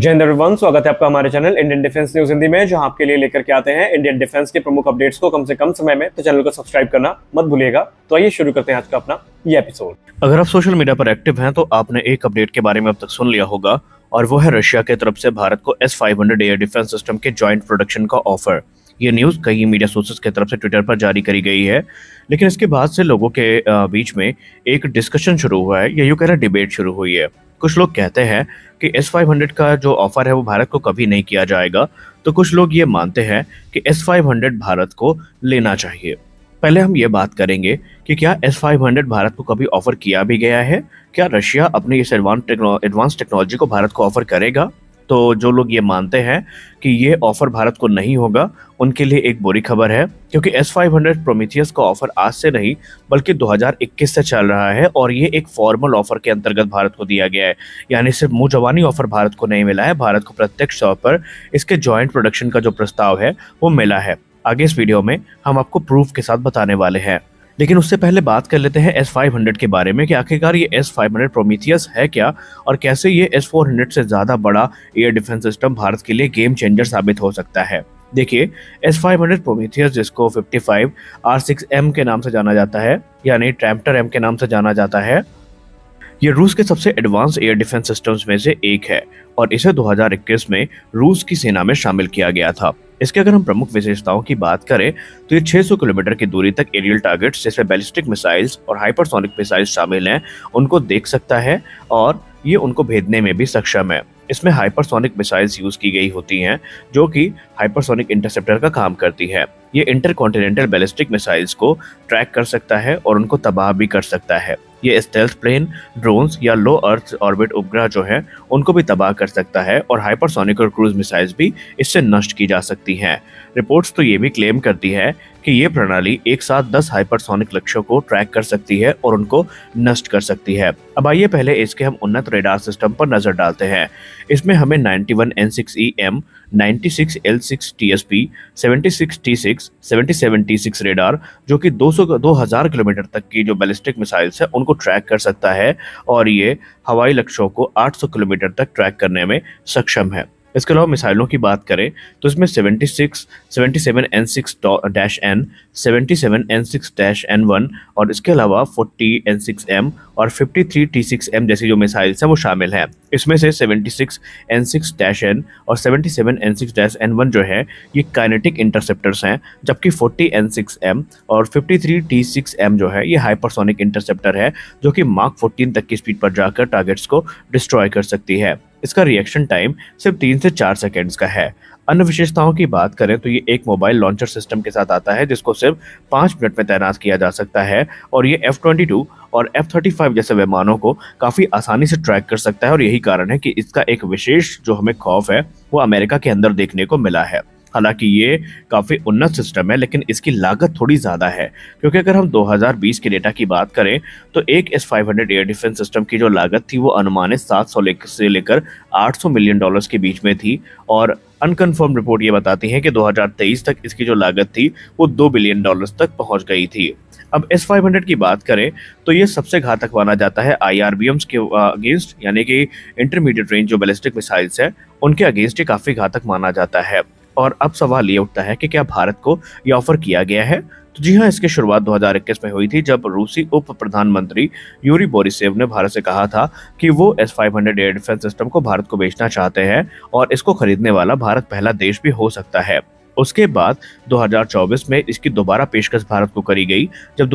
जय हिंद एवरीवन, स्वागत है आपका हमारे channel Indian defence news Hindi में, जहां आपके लिए लेकर के आते हैं इंडियन डिफेंस के प्रमुख अपडेट्स को कम से कम समय में। तो चैनल को सब्सक्राइब करना मत भूलिएगा। तो आइए शुरू करते हैं आज का अपना ये एपिसोड। अगर आप सोशल मीडिया पर एक्टिव हैं तो आपने एक अपडेट के बारे में अब तक सुन लिया होगा, और वो है रशिया की तरफ से भारत को S-500 एयर डिफेंस सिस्टम के जॉइंट प्रोडक्शन का ऑफर। ये न्यूज़ कई मीडिया सोर्सेज की तरफ से ट्विटर पर जारी करी गई है, लेकिन इसके बाद से लोगों के बीच में एक डिस्कशन शुरू हुआ है, या यूँ कह रहे डिबेट शुरू हुई है। कुछ लोग कहते हैं कि S-500 का जो ऑफर है वो भारत को कभी नहीं किया जाएगा, तो कुछ लोग ये मानते हैं कि S-500 भारत को लेना चाहिए। पहले हम ये बात करेंगे कि क्या S-500 भारत को कभी ऑफर किया भी गया है, क्या रशिया अपनी इस एडवांस टेक्नोलॉजी को भारत को ऑफर करेगा। तो जो लोग ये मानते हैं कि ये ऑफर भारत को नहीं होगा, उनके लिए एक बुरी खबर है, क्योंकि S-500 प्रोमीथियस का ऑफर आज से नहीं बल्कि 2021 से चल रहा है, और ये एक फॉर्मल ऑफर के अंतर्गत भारत को दिया गया है। यानी सिर्फ मुंह जबानी ऑफर भारत को नहीं मिला है, भारत को प्रत्यक्ष तौर पर इसके जॉइंट प्रोडक्शन का जो प्रस्ताव है वो मिला है। आगे इस वीडियो में हम आपको प्रूफ के साथ बताने वाले हैं, लेकिन उससे पहले बात कर लेते हैं S-500 के बारे में कि आखिरकार ये S-500 प्रोमीथियस है क्या, और कैसे ये S-400 से ज़्यादा बड़ा एयर डिफेंस सिस्टम भारत के लिए गेम चेंजर साबित हो सकता है। देखिए, S-500 प्रोमीथियस, जिसको 55 R6M के नाम से जाना जाता है, यानी ट्रैम्प्टर M के नाम से जाना जाता है, ये रूस के सबसे एडवांस एयर डिफेंस सिस्टम्स में से एक है, और इसे 2021 में रूस की सेना में शामिल किया गया था। इसके अगर हम प्रमुख विशेषताओं की बात करें तो ये 600 किलोमीटर की दूरी तक एरियल टारगेट्स जैसे बैलिस्टिक मिसाइल्स और हाइपरसोनिक मिसाइल्स शामिल हैं, उनको देख सकता है, और ये उनको भेजने में भी सक्षम है। इसमें हाइपरसोनिक मिसाइल्स यूज की गई होती हैं, जो कि हाइपरसोनिक इंटरसेप्टर का काम करती है। ये इंटरकॉन्टिनेंटल बैलिस्टिक मिसाइल्स को ट्रैक कर सकता है और उनको तबाह भी कर सकता है। ये स्टेल्थ प्लेन, ड्रोन्स या लो अर्थ ऑर्बिट उपग्रह जो है उनको भी तबाह कर सकता है, और हाइपरसोनिक और क्रूज मिसाइल्स भी इससे नष्ट की जा सकती हैं। रिपोर्ट्स तो ये भी क्लेम करती है कि ये प्रणाली एक साथ 10 हाइपरसोनिक लक्ष्यों को ट्रैक कर सकती है और उनको नष्ट कर सकती है। अब आइए पहले इसके हम उन्नत रेडार सिस्टम पर नजर डालते हैं। इसमें हमें 91 N6EM, 96 L6TSP, 76 T6, 77 T6 radar, जो कि 2000 किलोमीटर तक की जो बैलिस्टिक मिसाइल्स है उनको ट्रैक कर सकता है, और ये हवाई लक्ष्यों को 800 किलोमीटर तक ट्रैक करने में सक्षम है। इसके अलावा मिसाइलों की बात करें तो इसमें 77 N6-N, 77 N6-N1, और इसके अलावा 40 N6M और 53 T6M जैसी जो मिसाइल्स हैं वो शामिल हैं। इसमें से 76 N6-N और 77 N6-N1 जो है ये काइनेटिक इंटरसेप्टर्स हैं, जबकि 40 N6M और 53 T6M जो है ये हाइपरसोनिक इंटरसेप्टर है, जो कि माक 14 तक की स्पीड पर जाकर टारगेट्स को डिस्ट्रॉय कर सकती है। इसका रिएक्शन टाइम सिर्फ 3 से 4 सेकंड्स का है। अन्य विशेषताओं की बात करें तो ये एक मोबाइल लॉन्चर सिस्टम के साथ आता है, जिसको सिर्फ 5 मिनट में तैनात किया जा सकता है, और ये F-22 और F-35 जैसे विमानों को काफ़ी आसानी से ट्रैक कर सकता है, और यही कारण है कि इसका एक विशेष जो हमें खौफ है वो अमेरिका के अंदर देखने को मिला है। हालांकि ये काफ़ी उन्नत सिस्टम है, लेकिन इसकी लागत थोड़ी ज़्यादा है, क्योंकि अगर हम 2020 के डेटा की बात करें तो एक S-500 एयर डिफेंस सिस्टम की जो लागत थी वो अनुमानित 700 से लेकर 800 मिलियन डॉलर्स के बीच में थी, और अनकन्फर्म रिपोर्ट ये बताती है कि 2023 तक इसकी जो लागत थी वो 2 बिलियन डॉलर्स तक पहुंच गई थी। अब S-500 की बात करें तो ये सबसे घातक माना जाता है IRBMs के अगेंस्ट, यानी कि इंटरमीडिएट रेंज जो बैलिस्टिक मिसाइल्स है उनके अगेंस्ट ये काफ़ी घातक माना जाता है। और अब सवाल ये उठता है कि क्या भारत को यह ऑफर किया गया है। तो जी हाँ, इसकी शुरुआत 2021 में हुई थी, जब रूसी उप प्रधानमंत्री यूरी बोरिसेव ने भारत से कहा था कि वो S-500 एयर डिफेंस सिस्टम को भारत को बेचना चाहते हैं, और इसको खरीदने वाला भारत पहला देश भी हो सकता है। उसके बाद 2024 में इसकी दोबारा पेशकश भारत को करी गई, जब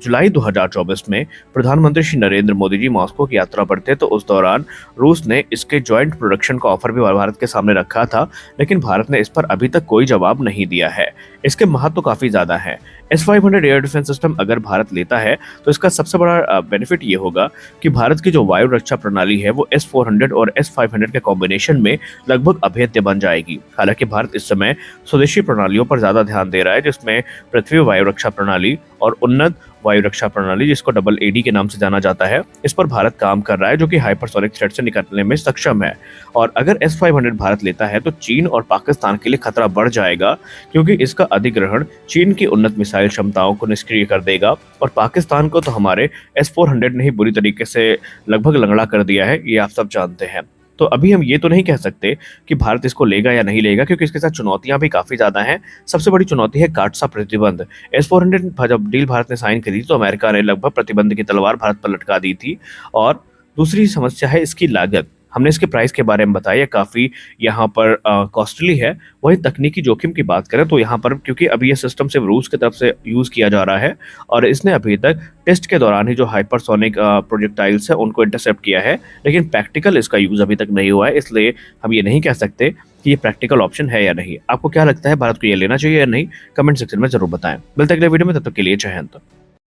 जुलाई 2024 में प्रधानमंत्री श्री नरेंद्र मोदी जी मॉस्को की यात्रा पर थे, तो उस दौरान रूस ने इसके जॉइंट प्रोडक्शन का ऑफर भी भारत के सामने रखा था, लेकिन भारत ने इस पर अभी तक कोई जवाब नहीं दिया है। इसके महत्व तो काफ़ी ज़्यादा है। S-500 एयर डिफेंस सिस्टम अगर भारत लेता है तो इसका सबसे बड़ा बेनिफिट ये होगा कि भारत की जो वायु रक्षा प्रणाली है वो S-400 और S-500 के कॉम्बिनेशन में लगभग अभेद्य बन जाएगी। हालांकि भारत इस समय स्वदेशी प्रणालियों पर ज्यादा ध्यान दे रहा है, जिसमें पृथ्वी वायु रक्षा प्रणाली और उन्नत वायु रक्षा प्रणाली, जिसको AAD के नाम से जाना जाता है, इस पर भारत काम कर रहा है, जो कि हाइपरसोनिक थ्रेट से निकलने में सक्षम है। और अगर S-500 भारत लेता है तो चीन और पाकिस्तान के लिए खतरा बढ़ जाएगा, क्योंकि इसका अधिग्रहण चीन की उन्नत मिसाइल क्षमताओं को निष्क्रिय कर देगा, और पाकिस्तान को तो हमारे S-400 ने ही बुरी तरीके से लगभग लंगड़ा कर दिया है, ये आप सब जानते हैं। तो अभी हम ये तो नहीं कह सकते कि भारत इसको लेगा या नहीं लेगा, क्योंकि इसके साथ चुनौतियां भी काफी ज्यादा हैं। सबसे बड़ी चुनौती है काटसा प्रतिबंध। S-400 जब डील भारत ने साइन करी तो अमेरिका ने लगभग प्रतिबंध की तलवार भारत पर लटका दी थी। और दूसरी समस्या है इसकी लागत। हमने इसके प्राइस के बारे में बताया, काफी यहाँ पर कॉस्टली है। वही तकनीकी जोखिम की बात करें तो यहाँ पर क्योंकि अभी ये सिस्टम सिर्फ रूस की तरफ से यूज किया जा रहा है और इसने अभी तक टेस्ट के दौरान ही जो हाइपरसोनिक प्रोजेक्टाइल्स है उनको इंटरसेप्ट किया है, लेकिन प्रैक्टिकल इसका यूज अभी तक नहीं हुआ है। इसलिए हम ये नहीं कह सकते कि ये प्रैक्टिकल ऑप्शन है या नहीं। आपको क्या लगता है, भारत को ये लेना चाहिए या नहीं? कमेंट सेक्शन में जरूर बताएं। मिलते हैं अगले वीडियो में, तब तक के लिए जय हिंद।